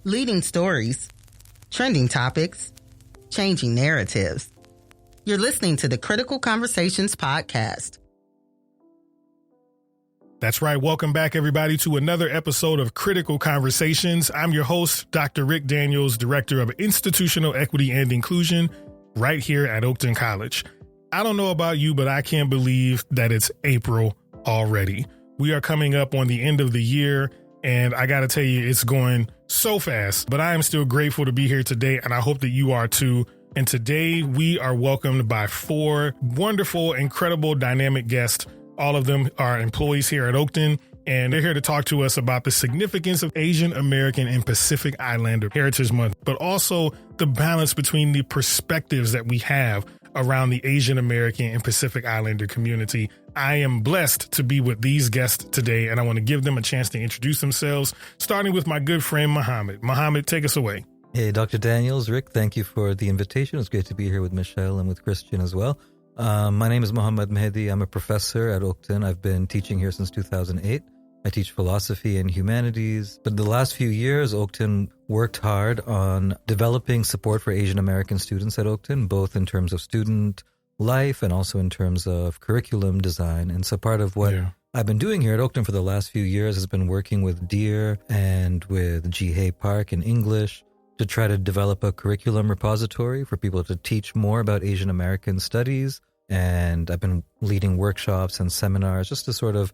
Leading stories, trending topics, changing narratives. You're listening to the Critical Conversations podcast. That's right. Welcome back, everybody, to another episode of Critical Conversations. I'm your host, Dr. Rick Daniels, Director of Institutional Equity and Inclusion, right here at Oakton College. I don't know about you, but I can't believe that it's April already. We are coming up on the end of the year, and I got to tell you, it's going so fast. But I am still grateful to be here today, and I hope that you are too. And today we are welcomed by four wonderful, incredible, dynamic guests. All of them are employees here at Oakton, and they're here to talk to us about the significance of Asian American and Pacific Islander Heritage Month, but also the balance between the perspectives that we have around the Asian American and Pacific Islander community. I am blessed to be with these guests today, and I want to give them a chance to introduce themselves, starting with my good friend, Mohamed. Mohamed, take us away. Hey, Dr. Daniels, Rick, thank you for the invitation. It's great to be here with Michelle and with Christian as well. My name is Mohamed Mehdi. I'm a professor at Oakton. I've been teaching here since 2008. I teach philosophy and humanities. But the last few years, Oakton worked hard on developing support for Asian American students at Oakton, both in terms of student life and also in terms of curriculum design. And so part of what I've been doing here at Oakton for the last few years has been working with DEAR and with G. Hay Park in English to try to develop a curriculum repository for people to teach more about Asian American studies. And I've been leading workshops and seminars just to sort of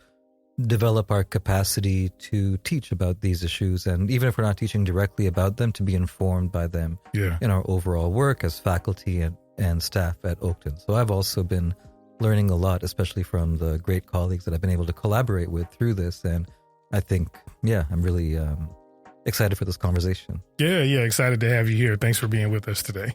develop our capacity to teach about these issues. And even if we're not teaching directly about them, to be informed by them in our overall work as faculty and staff at Oakton. So I've also been learning a lot, especially from the great colleagues that I've been able to collaborate with through this. And I think, I'm really excited for this conversation. Yeah, excited to have you here. Thanks for being with us today.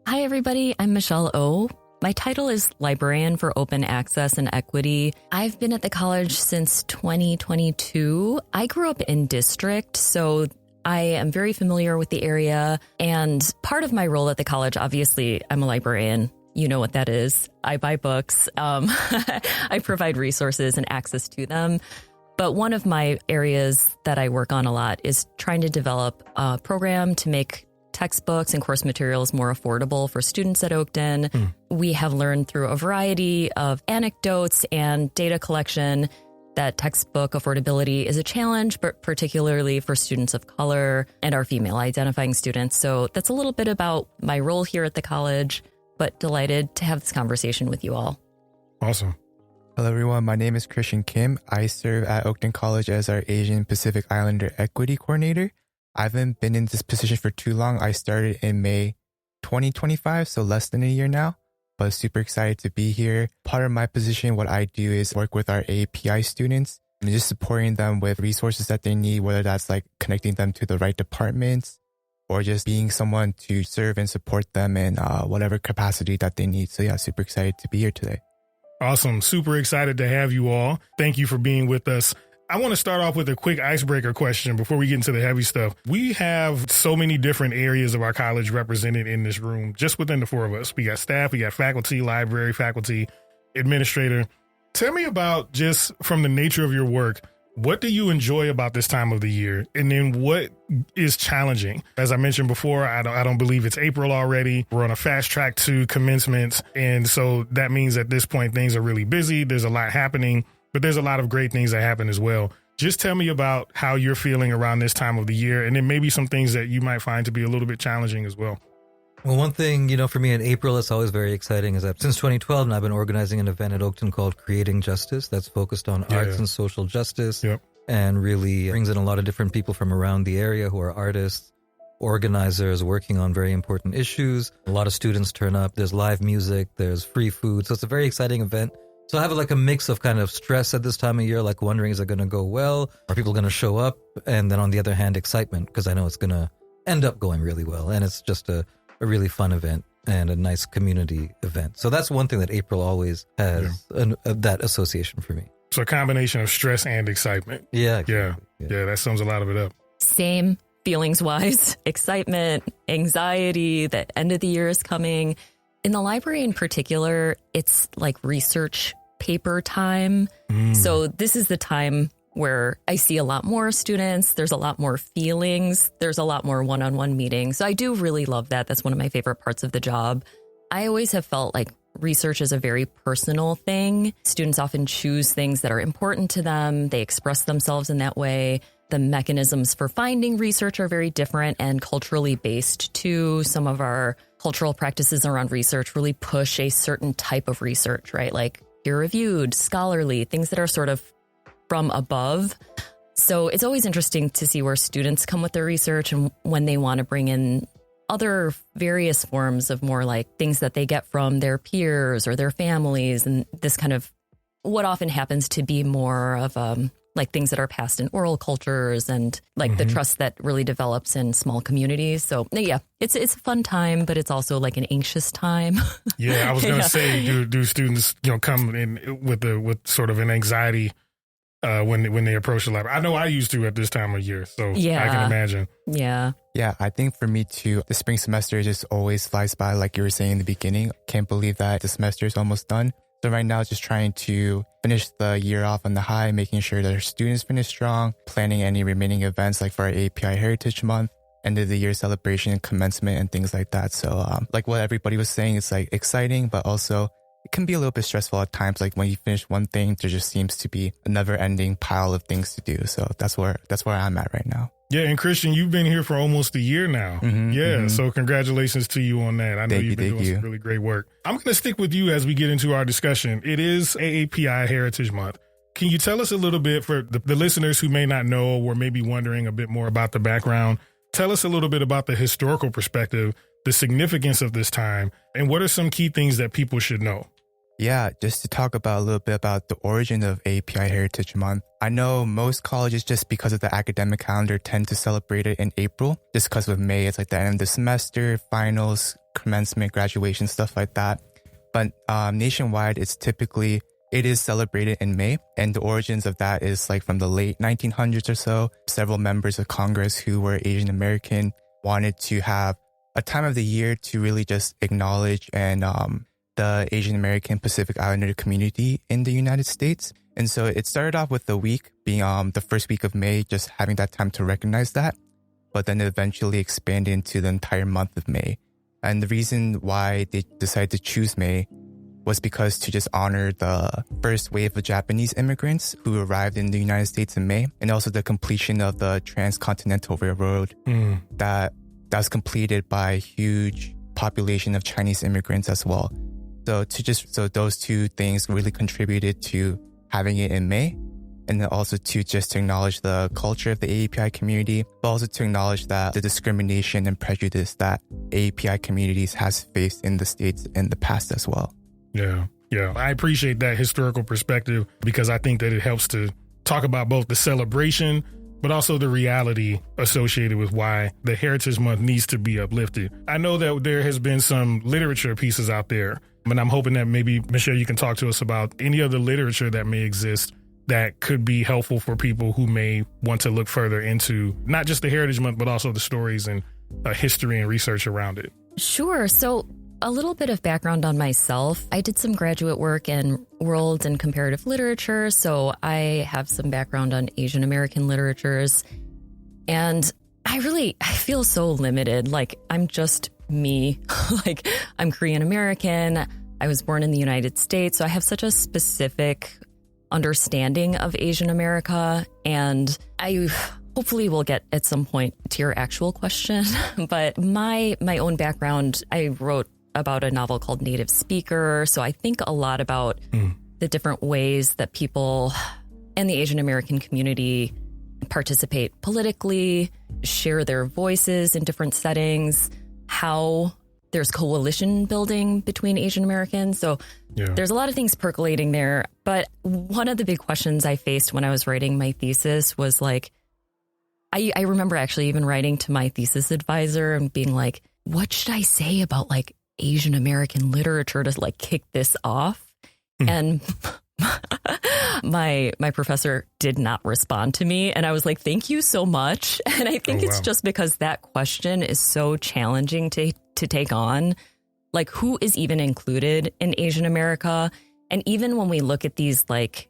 Hi, everybody. I'm Michelle O. My title is Librarian for Open Access and Equity. I've been at the college since 2022. I grew up in district, so I am very familiar with the area. And part of my role at the college, obviously, I'm a librarian. You know what that is. I buy books. I provide resources and access to them. But one of my areas that I work on a lot is trying to develop a program to make textbooks and course materials more affordable for students at Oakton. We have learned through a variety of anecdotes and data collection that textbook affordability is a challenge, but particularly for students of color and our female identifying students. So that's a little bit about my role here at the college, but delighted to have this conversation with you all. Awesome. Hello, everyone. My name is Christian Kim. I serve at Oakton College as our Asian Pacific Islander Equity Coordinator. I haven't been in this position for too long. I started in May 2025, so less than a year now, but super excited to be here. Part of my position, what I do is work with our AAPI students and just supporting them with resources that they need, whether that's like connecting them to the right departments or just being someone to serve and support them in whatever capacity that they need. So super excited to be here today. Awesome. Super excited to have you all. Thank you for being with us. I want to start off with a quick icebreaker question before we get into the heavy stuff. We have so many different areas of our college represented in this room, just within the four of us. We got staff, we got faculty, library, faculty, administrator. Tell me about, just from the nature of your work, what do you enjoy about this time of the year? And then what is challenging? As I mentioned before, I don't believe it's April already. We're on a fast track to commencement. And so that means at this point, things are really busy. There's a lot happening. But there's a lot of great things that happen as well. Just tell me about how you're feeling around this time of the year, and then maybe some things that you might find to be a little bit challenging as well. Well, one thing, for me in April, it's always very exciting is that since 2012, and I've been organizing an event at Oakton called Creating Justice that's focused on arts and social justice and really brings in a lot of different people from around the area who are artists, organizers working on very important issues. A lot of students turn up. There's live music. There's free food. So it's a very exciting event. So I have like a mix of kind of stress at this time of year, like wondering, is it going to go well? Are people going to show up? And then on the other hand, excitement, because I know it's going to end up going really well. And it's just a really fun event and a nice community event. So that's one thing that April always has that association for me. So a combination of stress and excitement. Yeah, that sums a lot of it up. Same feelings-wise, excitement, anxiety, the end of the year is coming. In the library in particular, it's like research paper time. So this is the time where I see a lot more students. There's a lot more feelings. There's a lot more one-on-one meetings. So I do really love that. That's one of my favorite parts of the job. I always have felt like research is a very personal thing. Students often choose things that are important to them. They express themselves in that way. The mechanisms for finding research are very different and culturally based too. Some of our cultural practices around research really push a certain type of research, right? Like peer-reviewed, scholarly, things that are sort of from above. So it's always interesting to see where students come with their research and when they want to bring in other various forms of more like things that they get from their peers or their families. And this kind of what often happens to be more of like things that are passed in oral cultures and like the trust that really develops in small communities. So yeah, it's a fun time, but it's also like an anxious time. Yeah, I was going to say, do students, come in with sort of an anxiety when they approach the library? I know I used to at this time of year, so I can imagine. Yeah, I think for me too, the spring semester just always flies by, like you were saying in the beginning. Can't believe that the semester is almost done. So right now, just trying to finish the year off on the high, making sure that our students finish strong, planning any remaining events like for our AAPI Heritage Month, end of the year celebration, commencement, and things like that. So like what everybody was saying, it's like exciting, but also it can be a little bit stressful at times. Like when you finish one thing, there just seems to be a never ending pile of things to do. So that's where I'm at right now. Yeah, and Christian, you've been here for almost a year now. So congratulations to you on that. I know you've been doing some really great work. I'm going to stick with you as we get into our discussion. It is AAPI Heritage Month. Can you tell us a little bit for the listeners who may not know or maybe wondering a bit more about the background? Tell us a little bit about the historical perspective, the significance of this time, and what are some key things that people should know? Yeah, just to talk about a little bit about the origin of AAPI Heritage Month. I know most colleges, just because of the academic calendar, tend to celebrate it in April. Just because of May, it's like the end of the semester, finals, commencement, graduation, stuff like that. But nationwide, it is celebrated in May. And the origins of that is like from the late 1900s or so. Several members of Congress who were Asian American wanted to have a time of the year to really just acknowledge and the Asian American Pacific Islander community in the United States. And so it started off with the week being the first week of May, just having that time to recognize that. But then it eventually expanded into the entire month of May. And the reason why they decided to choose May was because to just honor the first wave of Japanese immigrants who arrived in the United States in May, and also the completion of the Transcontinental Railroad that was completed by a huge population of Chinese immigrants as well. So those two things really contributed to having it in May, and then also to acknowledge the culture of the AAPI community, but also to acknowledge that the discrimination and prejudice that AAPI communities has faced in the States in the past as well. Yeah. I appreciate that historical perspective because I think that it helps to talk about both the celebration, but also the reality associated with why the Heritage Month needs to be uplifted. I know that there has been some literature pieces out there, and I'm hoping that maybe, Michelle, you can talk to us about any other literature that may exist that could be helpful for people who may want to look further into not just the Heritage Month, but also the stories and history and research around it. Sure. So a little bit of background on myself. I did some graduate work in world and comparative literature, so I have some background on Asian American literatures. And I feel so limited. Like, I'm just me. Like, I'm Korean American. I was born in the United States, so I have such a specific understanding of Asian America. And I hopefully will get at some point to your actual question. But my own background, I wrote about a novel called Native Speaker. So I think a lot about the different ways that people in the Asian American community participate politically, share their voices in different settings, how there's coalition building between Asian Americans. So there's a lot of things percolating there. But one of the big questions I faced when I was writing my thesis was like, I remember actually even writing to my thesis advisor and being like, what should I say about like Asian American literature to like kick this off? And my professor did not respond to me. And I was like, thank you so much. And I think it's just because that question is so challenging to take on. Like, who is even included in Asian America? And even when we look at these like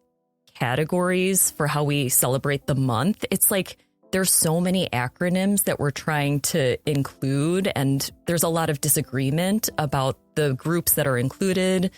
categories for how we celebrate the month. It's like there's so many acronyms that we're trying to include, and there's a lot of disagreement about the groups that are included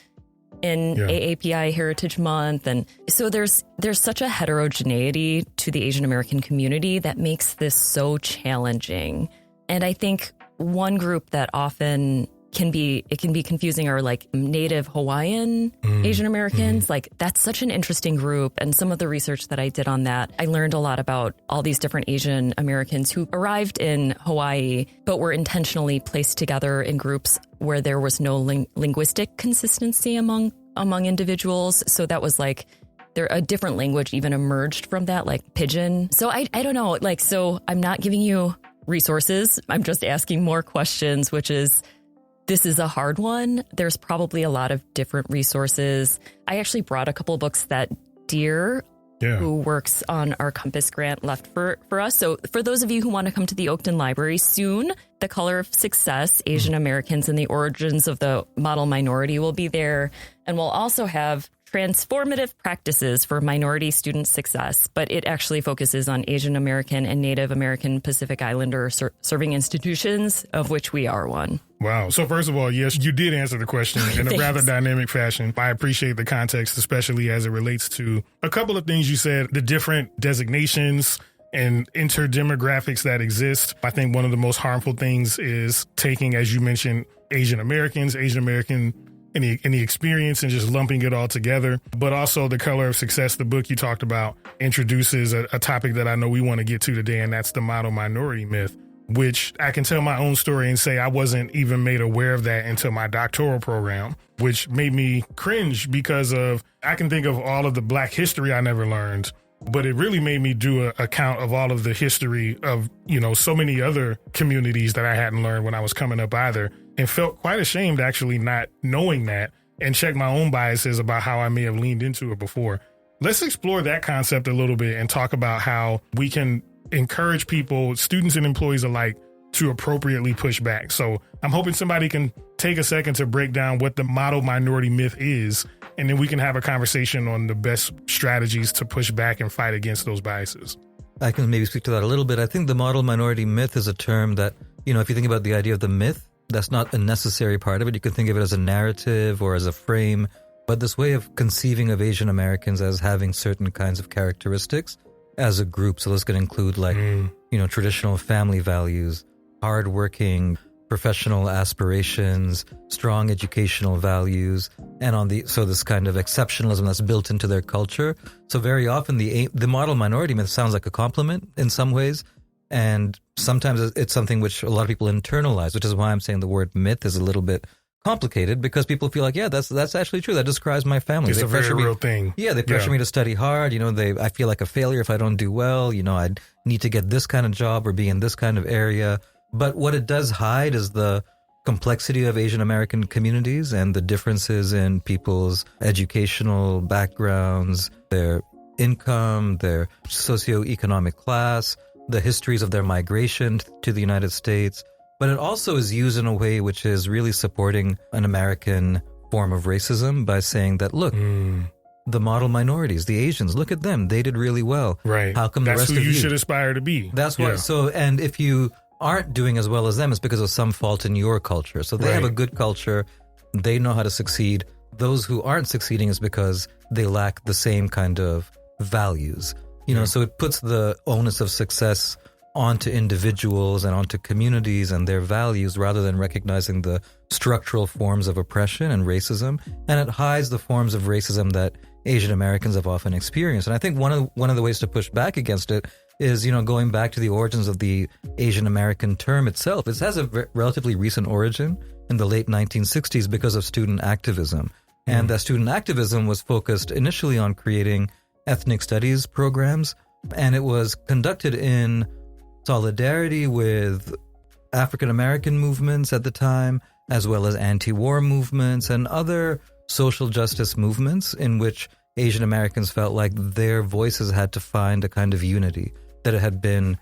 in AAPI Heritage Month. And so there's such a heterogeneity to the Asian American community that makes this so challenging. And I think one group that often can be confusing are like Native Hawaiian Asian Americans. Like that's such an interesting group. And some of the research that I did on that, I learned a lot about all these different Asian Americans who arrived in Hawaii, but were intentionally placed together in groups where there was no linguistic consistency among individuals. So that was like a different language even emerged from that, like Pidgin. So I don't know, like, so I'm not giving you resources. I'm just asking more questions, which is, this is a hard one. There's probably a lot of different resources. I actually brought a couple of books that Dear, who works on our Compass grant, left for us. So for those of you who want to come to the Oakton Library soon, The Color of Success, Asian Americans and the Origins of the Model Minority will be there. And we'll also have Transformative Practices for Minority Student Success, but it actually focuses on Asian American and Native American Pacific Islander serving institutions, of which we are one. Wow. So first of all, yes, you did answer the question in a rather dynamic fashion. I appreciate the context, especially as it relates to a couple of things you said, the different designations and interdemographics that exist. I think one of the most harmful things is taking, as you mentioned, Asian American in the experience and just lumping it all together. But also The Color of Success, the book you talked about, introduces a topic that I know we want to get to today, and that's the model minority myth, which I can tell my own story and say I wasn't even made aware of that until my doctoral program, which made me cringe because I can think of all of the Black history I never learned, but it really made me do a count of all of the history of, so many other communities that I hadn't learned when I was coming up either, and felt quite ashamed actually not knowing that, and check my own biases about how I may have leaned into it before. Let's explore that concept a little bit and talk about how we can encourage people, students and employees alike, to appropriately push back. So I'm hoping somebody can take a second to break down what the model minority myth is, and then we can have a conversation on the best strategies to push back and fight against those biases. I can maybe speak to that a little bit. I think the model minority myth is a term that, if you think about the idea of the myth, that's not a necessary part of it. You can think of it as a narrative or as a frame, but this way of conceiving of Asian Americans as having certain kinds of characteristics as a group. So this could include traditional family values, hardworking, professional aspirations, strong educational values, and so this kind of exceptionalism that's built into their culture. So very often the model minority myth sounds like a compliment in some ways, and sometimes it's something which a lot of people internalize, which is why I'm saying the word myth is a little bit complicated, because people feel like, yeah, that's actually true. That describes my family. It's a very real thing. Yeah, they pressure me to study hard. I feel like a failure if I don't do well. I need to get this kind of job or be in this kind of area. But what it does hide is the complexity of Asian American communities and the differences in people's educational backgrounds, their income, their socioeconomic class, the histories of their migration to the United States. But it also is used in a way which is really supporting an American form of racism by saying that, look, the model minorities, the Asians, look at them. They did really well. Right. How come that's the rest who of you should aspire to be. That's why. So, and if you aren't doing as well as them, it's because of some fault in your culture. So they have a good culture. They know how to succeed. Those who aren't succeeding is because they lack the same kind of values. So it puts the onus of success onto individuals and onto communities and their values rather than recognizing the structural forms of oppression and racism. And it hides the forms of racism that Asian Americans have often experienced. And I think one of the ways to push back against it is, going back to the origins of the Asian American term itself. It has a relatively recent origin in the late 1960s because of student activism. And that student activism was focused initially on creating ethnic studies programs, and it was conducted in solidarity with African American movements at the time, as well as anti-war movements and other social justice movements in which Asian Americans felt like their voices had to find a kind of unity, that it had been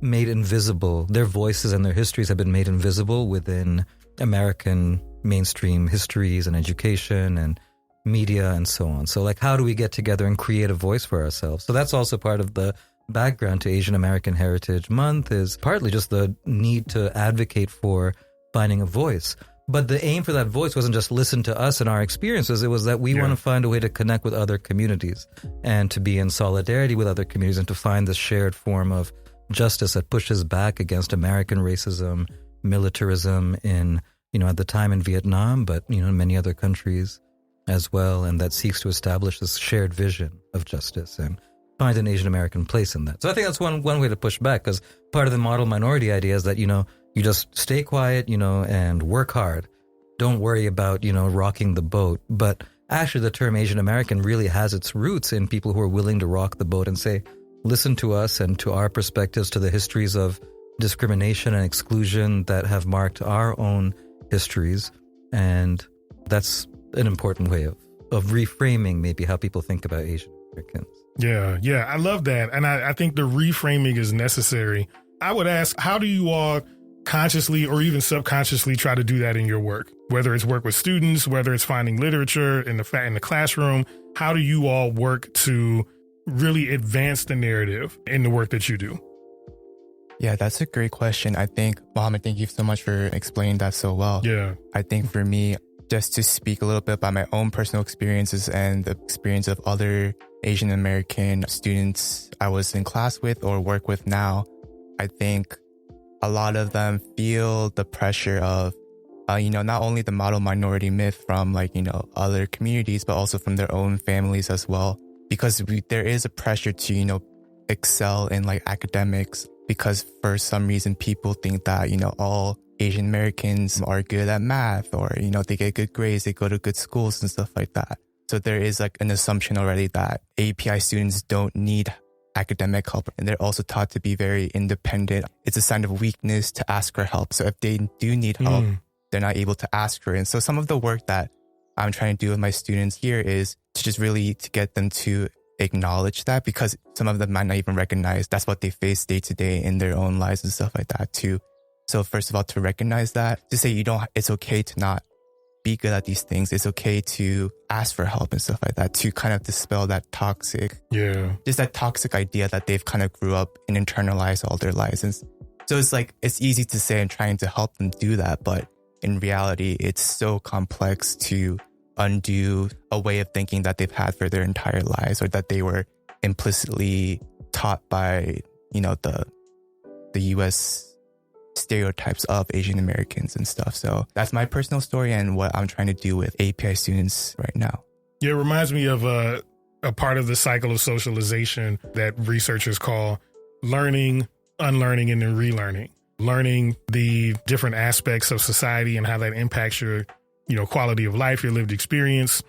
made invisible. Their voices and their histories had been made invisible within American mainstream histories and education and media, and so on. So like, how do we get together and create a voice for ourselves? So that's also part of the background to Asian American Heritage Month, is partly just the need to advocate for finding a voice. But the aim for that voice wasn't just listen to us and our experiences. It was that we want to find a way to connect with other communities and to be in solidarity with other communities and to find this shared form of justice that pushes back against American racism, militarism in, at the time in Vietnam, but, in many other countries as well. And that seeks to establish this shared vision of justice and find an Asian American place in that. So I think that's one way to push back, because part of the model minority idea is that, you just stay quiet, and work hard. Don't worry about, rocking the boat. But actually the term Asian American really has its roots in people who are willing to rock the boat and say, listen to us and to our perspectives, to the histories of discrimination and exclusion that have marked our own histories. And that's an important way of reframing maybe how people think about Asian Americans. Yeah, I love that. And I think the reframing is necessary. I would ask, how do you all consciously or even subconsciously try to do that in your work? Whether it's work with students, whether it's finding literature in the classroom, how do you all work to really advance the narrative in the work that you do? Yeah, that's a great question. I think, Mohamed, thank you so much for explaining that so well. Yeah. I think for me, just to speak a little bit about my own personal experiences and the experience of other Asian American students I was in class with or work with now, I think a lot of them feel the pressure of, not only the model minority myth from other communities, but also from their own families as well. Because there is a pressure to, excel in academics, because for some reason people think that, all Asian Americans are good at math, or, they get good grades, they go to good schools and stuff like that. So there is an assumption already that API students don't need academic help, and they're also taught to be very independent. It's a sign of weakness to ask for help. So if they do need help, they're not able to ask for it. And so some of the work that I'm trying to do with my students here is to just really to get them to acknowledge that, because some of them might not even recognize that's what they face day to day in their own lives and stuff like that too. So first of all, to recognize that, to say it's okay to not be good at these things. It's okay to ask for help and stuff like that, to kind of dispel that toxic idea that they've kind of grew up and internalized all their lives. And so it's easy to say and trying to help them do that, but in reality, it's so complex to undo a way of thinking that they've had for their entire lives, or that they were implicitly taught by, the U.S. stereotypes of Asian Americans and stuff. So that's my personal story and what I'm trying to do with API students right now. Yeah, it reminds me of a part of the cycle of socialization that researchers call learning, unlearning, and then relearning. Learning the different aspects of society and how that impacts your quality of life, your lived experience.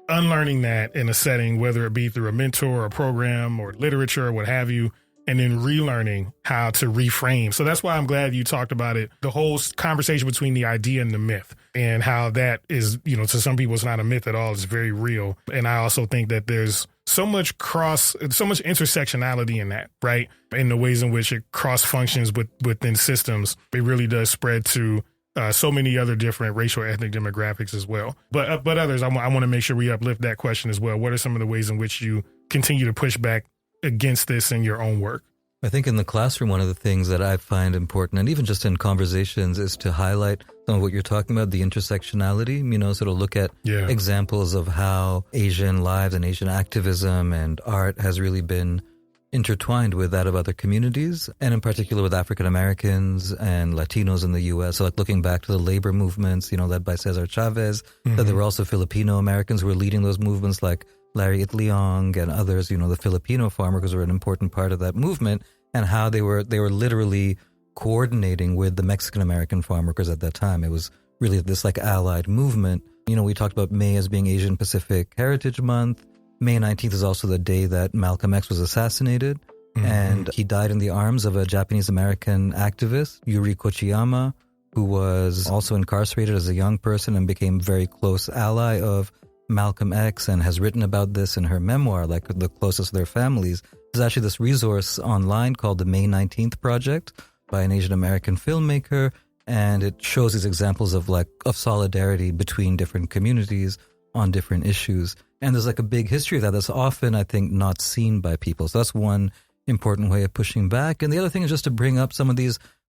Unlearning that in a setting, whether it be through a mentor or a program or literature or what have you, and then relearning how to reframe. So that's why I'm glad you talked about it. The whole conversation between the idea and the myth, and how that is, to some people, it's not a myth at all. It's very real. And I also think that there's so much intersectionality in that, right? In the ways in which it cross functions within systems. It really does spread to so many other different racial, ethnic demographics as well. But others, I want to make sure we uplift that question as well. What are some of the ways in which you continue to push back against this in your own work? I think in the classroom, one of the things that I find important, and even just in conversations, is to highlight some of what you're talking about, the intersectionality, sort of look at examples of how Asian lives and Asian activism and art has really been intertwined with that of other communities, and in particular with African Americans and Latinos in the U.S. So looking back to the labor movements, led by Cesar Chavez, that there were also Filipino Americans who were leading those movements, like Larry Itliong and others, the Filipino farmers were an important part of that movement, and how they were literally coordinating with the Mexican American farm workers at that time. It was really this allied movement. We talked about May as being Asian Pacific Heritage Month. May 19th is also the day that Malcolm X was assassinated, and he died in the arms of a Japanese American activist, Yuri Kochiyama, who was also incarcerated as a young person and became a very close ally of Malcolm X, and has written about this in her memoir, the closest of their families. There's actually this resource online called the May 19th Project by an Asian American filmmaker, and it shows these examples of solidarity between different communities on different issues. And there's like a big history of that that's often, I think, not seen by people. So that's one important way of pushing back. And the other thing is just to bring up some of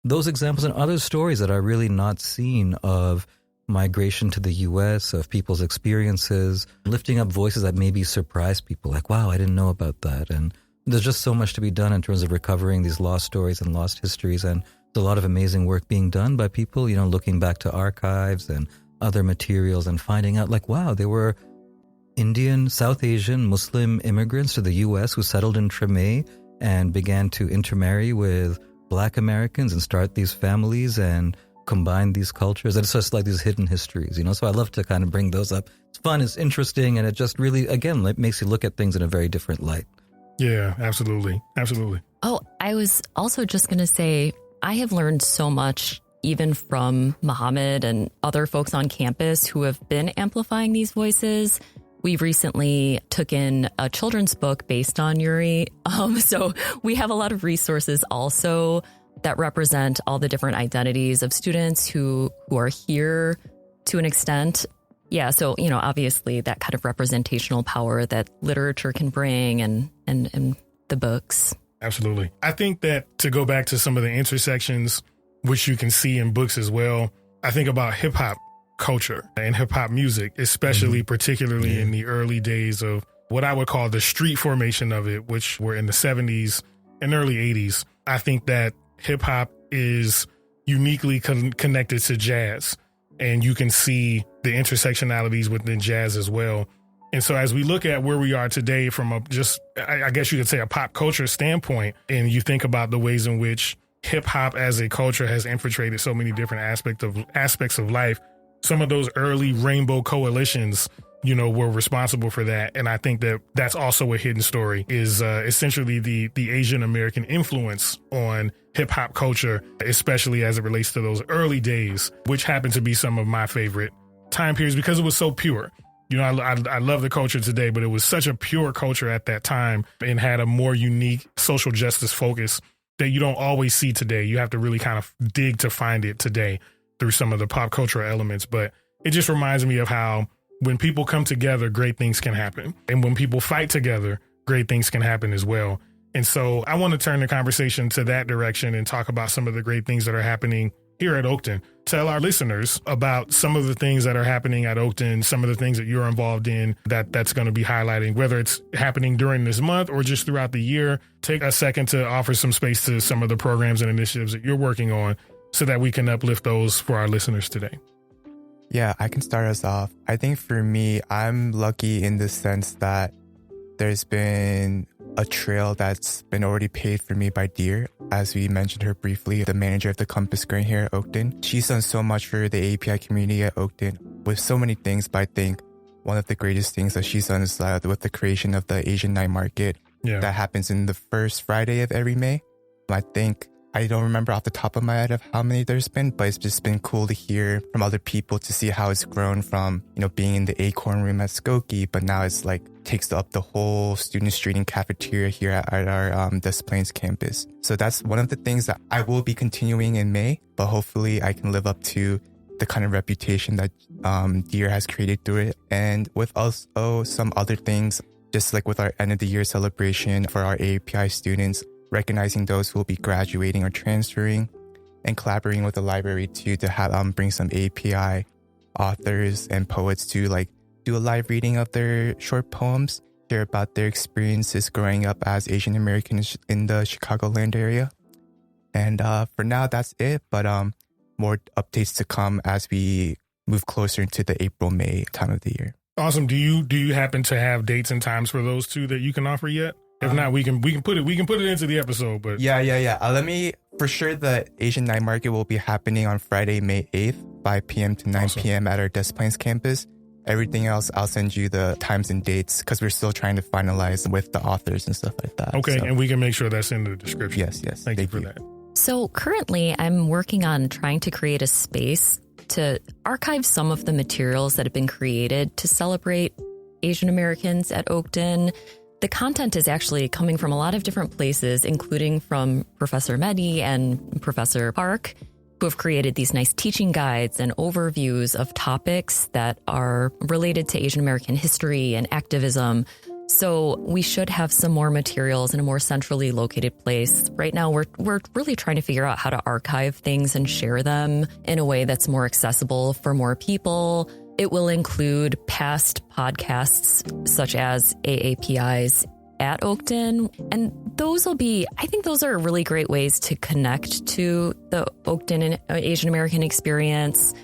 those examples and other stories that are really not seen of migration to the U.S., of people's experiences, lifting up voices that maybe surprise people, like, wow, I didn't know about that. And there's just so much to be done in terms of recovering these lost stories and lost histories. And there's a lot of amazing work being done by people, you know, looking back to archives and other materials and finding out, like, wow, there were Indian, South Asian, Muslim immigrants to the U.S. who settled in Treme and began to intermarry with Black Americans and start these families and combine these cultures. And it's just like these hidden histories, you know? So I love to kind of bring those up. It's fun, it's interesting, and it just really, again, it makes you look at things in a very different light. Yeah, absolutely. Absolutely. Oh, I was also just going to say, I have learned so much even from Mohamed and other folks on campus who have been amplifying these voices. We recently took in a children's book based on Yuri. So we have a lot of resources also that represent all the different identities of students who are here to an extent. Yeah, so, you know, obviously that kind of representational power that literature can bring and the books. Absolutely. I think that to go back to some of the intersections, which you can see in books as well, I think about hip hop culture and hip hop music, especially particularly in the early days of what I would call the street formation of it, which were in the 70s and early 80s. I think that hip hop is uniquely connected to jazz, and you can see the intersectionalities within jazz as well. And so as we look at where we are today from I guess you could say a pop culture standpoint, and you think about the ways in which hip hop as a culture has infiltrated so many different aspects of life, some of those early rainbow coalitions, you know, were responsible for that. And I think that that's also a hidden story, is essentially the Asian American influence on hip hop culture, especially as it relates to those early days, which happened to be some of my favorite time periods because it was so pure. You know, I love the culture today, but it was such a pure culture at that time and had a more unique social justice focus that you don't always see today. You have to really kind of dig to find it today through some of the pop cultural elements. But it just reminds me of how when people come together, great things can happen. And when people fight together, great things can happen as well. And so I want to turn the conversation to that direction and talk about some of the great things that are happening here at Oakton. Tell our listeners about some of the things that are happening at Oakton, some of the things that you're involved in that's going to be highlighting, whether it's happening during this month or just throughout the year. Take a second to offer some space to some of the programs and initiatives that you're working on so that we can uplift those for our listeners today. Yeah, I can start us off. I think for me, I'm lucky in the sense that there's been a trail that's been already paid for me by Dear. As we mentioned her briefly, the manager of the Compass Grant here at Oakton. She's done so much for the AAPI community at Oakton with so many things, but I think one of the greatest things that she's done is with the creation of the Asian Night Market that happens in the first Friday of every May. I don't remember off the top of my head of how many there's been, but it's just been cool to hear from other people to see how it's grown from, you know, being in the Acorn room at Skokie, but now it's like takes up the whole student street and cafeteria here at our Des Plaines campus. So that's one of the things that I will be continuing in May, but hopefully I can live up to the kind of reputation that Dear has created through it. And with also some other things, just like with our end of the year celebration for our AAPI students, recognizing those who will be graduating or transferring, and collaborating with the library too to have bring some API authors and poets to like do a live reading of their short poems, share about their experiences growing up as Asian Americans in the Chicagoland area. And for now, that's it. But more updates to come as we move closer into the April-May time of the year. Awesome. Do you happen to have dates and times for those two that you can offer yet? If not, we can put it into the episode. But yeah. Let me for sure. The Asian Night Market will be happening on Friday, May 8th, 5 p.m. to 9 p.m. at our Des Plaines campus. Everything else, I'll send you the times and dates because we're still trying to finalize with the authors and stuff like that. Okay, so, and we can make sure that's in the description. Yes. Thank you for that. So currently, I'm working on trying to create a space to archive some of the materials that have been created to celebrate Asian Americans at Oakton. The content is actually coming from a lot of different places, including from Professor Mehdi and Professor Park, who have created these nice teaching guides and overviews of topics that are related to Asian American history and activism. So we should have some more materials in a more centrally located place. Right now, we're really trying to figure out how to archive things and share them in a way that's more accessible for more people. It will include past podcasts such as AAPI's at Oakton. And I think those are really great ways to connect to the Oakton and Asian American experience.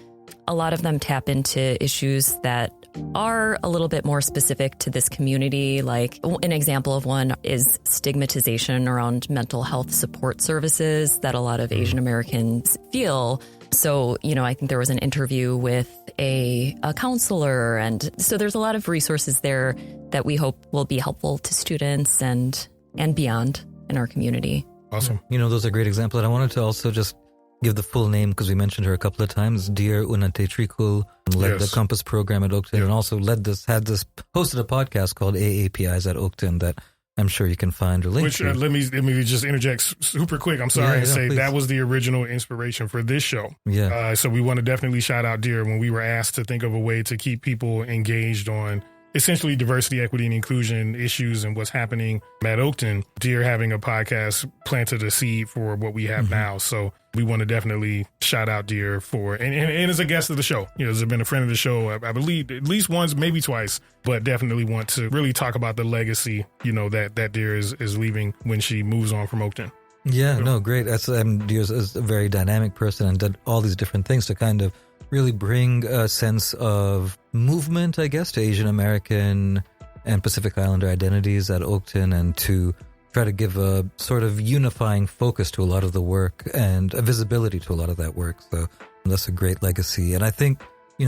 A lot of them tap into issues that are a little bit more specific to this community. Like an example of one is stigmatization around mental health support services that a lot of Asian Americans feel. So, I think there was an interview with a counselor. And so there's a lot of resources there that we hope will be helpful to students and beyond in our community. Awesome. Those are great examples. And I wanted to also just give the full name because we mentioned her a couple of times. Dear Unate Trikul led the Compass program at Oakton and also hosted a podcast called AAPIs at Oakton that I'm sure you can find or link Which, to. let me just interject super quick. I'm sorry to say please. That was the original inspiration for this show. Yeah. So we want to definitely shout out Dear when we were asked to think of a way to keep people engaged on essentially diversity, equity, and inclusion issues and what's happening at Oakton. Dear having a podcast planted a seed for what we have now. So we want to definitely shout out Dear for, and as a guest of the show, has been a friend of the show, I believe at least once, maybe twice, but definitely want to really talk about the legacy, that Dear is leaving when she moves on from Oakton. Yeah, no, great. That's Dear is a very dynamic person and did all these different things to kind of really bring a sense of movement, I guess, to Asian American and Pacific Islander identities at Oakton and to try to give a sort of unifying focus to a lot of the work and a visibility to a lot of that work. So that's a great legacy. And I think,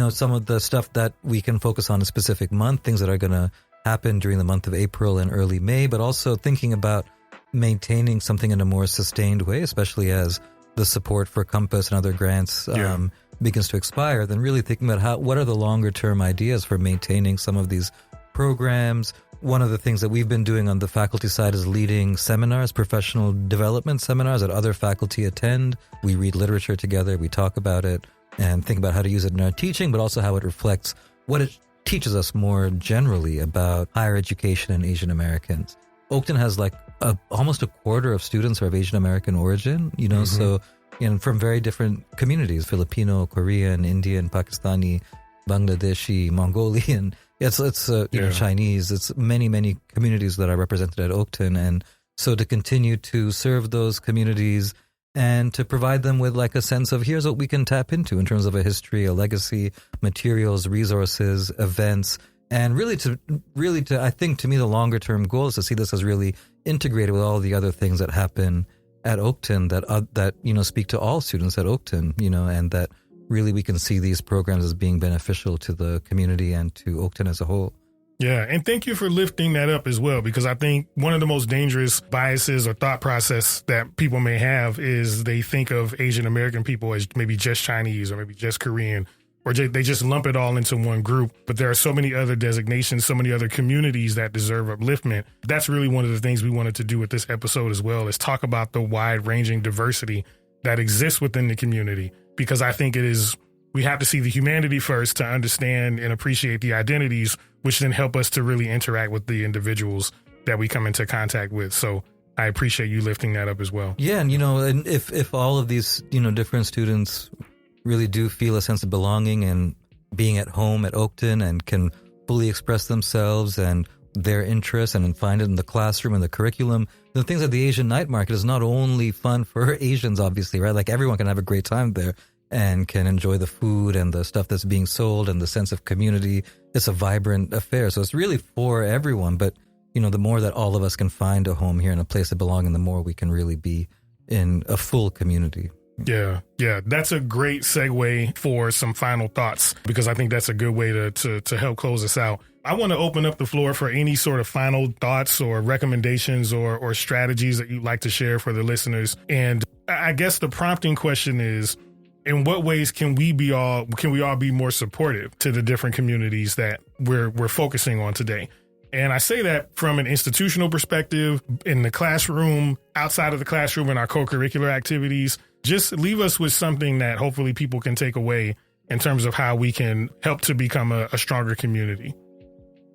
some of the stuff that we can focus on a specific month, things that are going to happen during the month of April and early May, but also thinking about maintaining something in a more sustained way, especially as the support for Compass and other grants begins to expire, then really thinking about what are the longer term ideas for maintaining some of these programs. One of the things that we've been doing on the faculty side is leading seminars, professional development seminars that other faculty attend. We read literature together, we talk about it and think about how to use it in our teaching, but also how it reflects what it teaches us more generally about higher education and Asian Americans. Oakton has almost a quarter of students are of Asian American origin, so from very different communities, Filipino, Korean, Indian, Pakistani, Bangladeshi, Mongolian. It's Chinese. It's many communities that are represented at Oakton. And so to continue to serve those communities and to provide them with a sense of here's what we can tap into in terms of a history, a legacy, materials, resources, events. And really to I think to me, the longer term goal is to see this as really integrated with all the other things that happen at Oakton that speak to all students at Oakton, and that really we can see these programs as being beneficial to the community and to Oakton as a whole. Yeah, and thank you for lifting that up as well, because I think one of the most dangerous biases or thought process that people may have is they think of Asian American people as maybe just Chinese or maybe just Korean, or they just lump it all into one group. But there are so many other designations, so many other communities that deserve upliftment. That's really one of the things we wanted to do with this episode as well, is talk about the wide-ranging diversity that exists within the community, because I think we have to see the humanity first to understand and appreciate the identities, which then help us to really interact with the individuals that we come into contact with. So I appreciate you lifting that up as well. Yeah, and if all of these, different students really do feel a sense of belonging and being at home at Oakton and can fully express themselves and their interests and find it in the classroom and the curriculum, the things like the Asian night market is not only fun for Asians, obviously, right? Everyone can have a great time there and can enjoy the food and the stuff that's being sold and the sense of community. It's a vibrant affair. So it's really for everyone. But, the more that all of us can find a home here and a place to belong in, the more we can really be in a full community. Yeah. That's a great segue for some final thoughts, because I think that's a good way to help close us out. I want to open up the floor for any sort of final thoughts or recommendations or strategies that you'd like to share for the listeners. And I guess the prompting question is, in what ways can we all be more supportive to the different communities that we're focusing on today? And I say that from an institutional perspective, in the classroom, outside of the classroom, in our co-curricular activities, just leave us with something that hopefully people can take away in terms of how we can help to become a stronger community.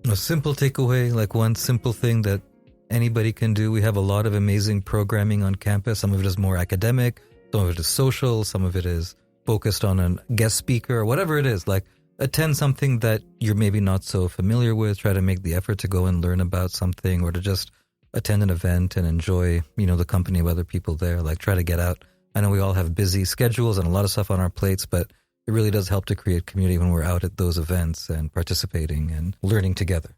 A simple takeaway, like one simple thing that anybody can do. We have a lot of amazing programming on campus. Some of it is more academic, some of it is social, some of it is focused on a guest speaker, or whatever it is. Like, attend something that you're maybe not so familiar with. Try to make the effort to go and learn about something, or to just attend an event and enjoy, the company of other people there. Like, try to get out. I know we all have busy schedules and a lot of stuff on our plates, but it really does help to create community when we're out at those events and participating and learning together.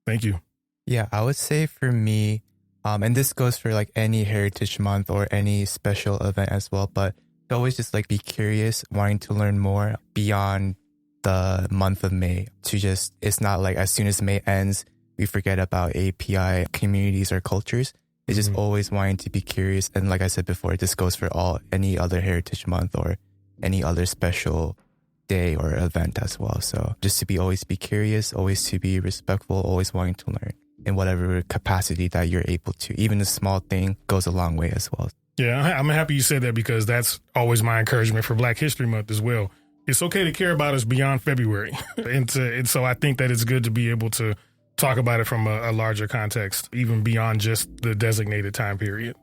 Thank you. Yeah, I would say for me, and this goes for like any Heritage Month or any special event as well, but always just like be curious, wanting to learn more beyond the month of May. It's not like as soon as May ends, we forget about API communities or cultures. It's just always wanting to be curious. And like I said before, this goes for any other Heritage Month or any other special day or event as well. So just to always be curious, always to be respectful, always wanting to learn in whatever capacity that you're able to. Even a small thing goes a long way as well. Yeah, I'm happy you said that, because that's always my encouragement for Black History Month as well. It's okay to care about us beyond February. and so I think that it's good to be able to talk about it from a larger context, even beyond just the designated time period.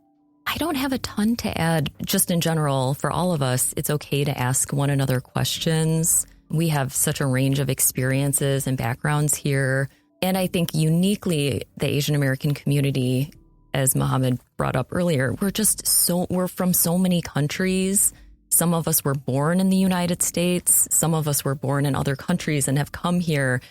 I don't have a ton to add. Just in general, for all of us, it's okay to ask one another questions. We have such a range of experiences and backgrounds here. And I think uniquely, the Asian American community, as Mohamed brought up earlier, we're from so many countries. Some of us were born in the United States. Some of us were born in other countries and have come here.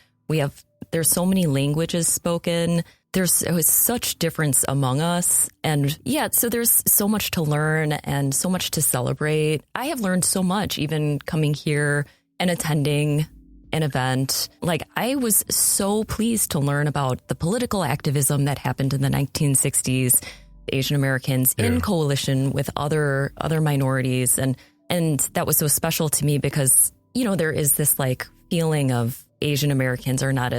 There's so many languages spoken. There's such difference among us. And yeah, so there's so much to learn and so much to celebrate. I have learned so much, even coming here and attending an event. Like, I was so pleased to learn about the political activism that happened in the 1960s, Asian Americans in coalition with other minorities. And that was so special to me because, there is this like feeling of Asian Americans are not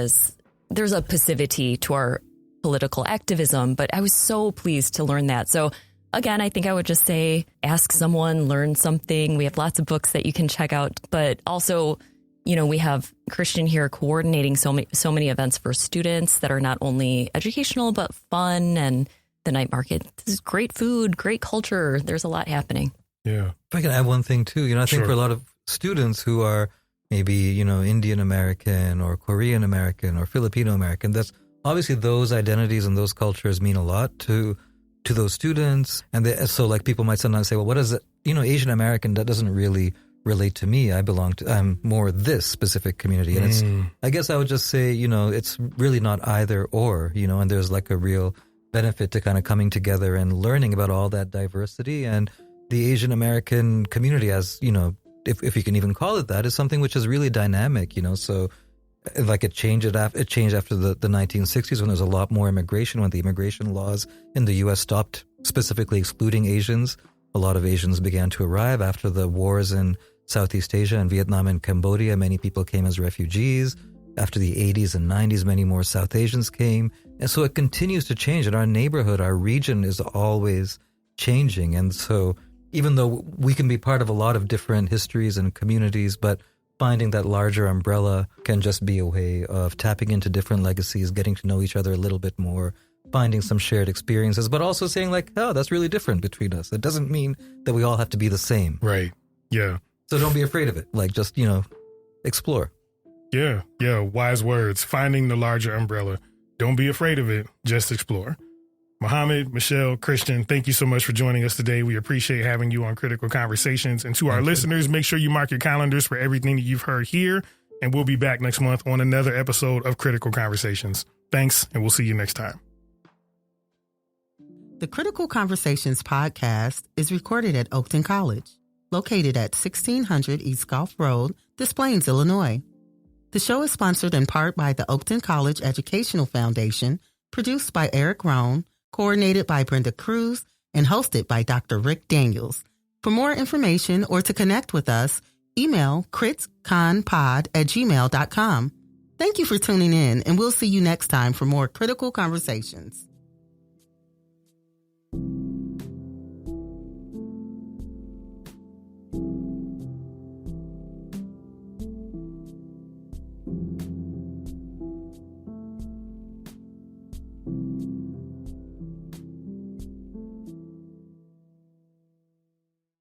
there's a passivity to our political activism, but I was so pleased to learn that. So again, I think I would just say, ask someone, learn something. We have lots of books that you can check out, but also, we have Christian here coordinating so many events for students that are not only educational, but fun. And the night market, this is great food, great culture. There's a lot happening. Yeah. If I can add one thing too, I think for a lot of students who are maybe, Indian American or Korean American or Filipino American, that's obviously those identities and those cultures mean a lot to those students. And so like people might sometimes say, well, what is it? Asian American, that doesn't really relate to me. I'm more this specific community. And I guess I would just say, it's really not either or, and there's like a real benefit to kind of coming together and learning about all that diversity. And the Asian American community, as, if you can even call it that, is something which is really dynamic, so like it changed after the 1960s when there's a lot more immigration, when the immigration laws in the U.S. stopped specifically excluding Asians. A lot of Asians began to arrive after the wars in Southeast Asia and Vietnam and Cambodia. Many people came as refugees. After the 80s and 90s, many more South Asians came. And so it continues to change. In our neighborhood, our region is always changing. And so even though we can be part of a lot of different histories and communities, but finding that larger umbrella can just be a way of tapping into different legacies, getting to know each other a little bit more, finding some shared experiences, but also saying like, oh, that's really different between us. It doesn't mean that we all have to be the same. Right. Yeah. So don't be afraid of it. Like, just, explore. Yeah. Yeah. Wise words. Finding the larger umbrella. Don't be afraid of it. Just explore. Mohamed, Michelle, Christian, thank you so much for joining us today. We appreciate having you on Critical Conversations. And to our listeners, make sure you mark your calendars for everything that you've heard here. And we'll be back next month on another episode of Critical Conversations. Thanks, and we'll see you next time. The Critical Conversations podcast is recorded at Oakton College, located at 1600 East Gulf Road, Des Plaines, Illinois. The show is sponsored in part by the Oakton College Educational Foundation, produced by Erick, Rohn, coordinated by Brenda, Cruz, and hosted by Dr. Rick Daniels. For more information or to connect with us, email critsconpod@gmail.com. Thank you for tuning in, and we'll see you next time for more Critical Conversations.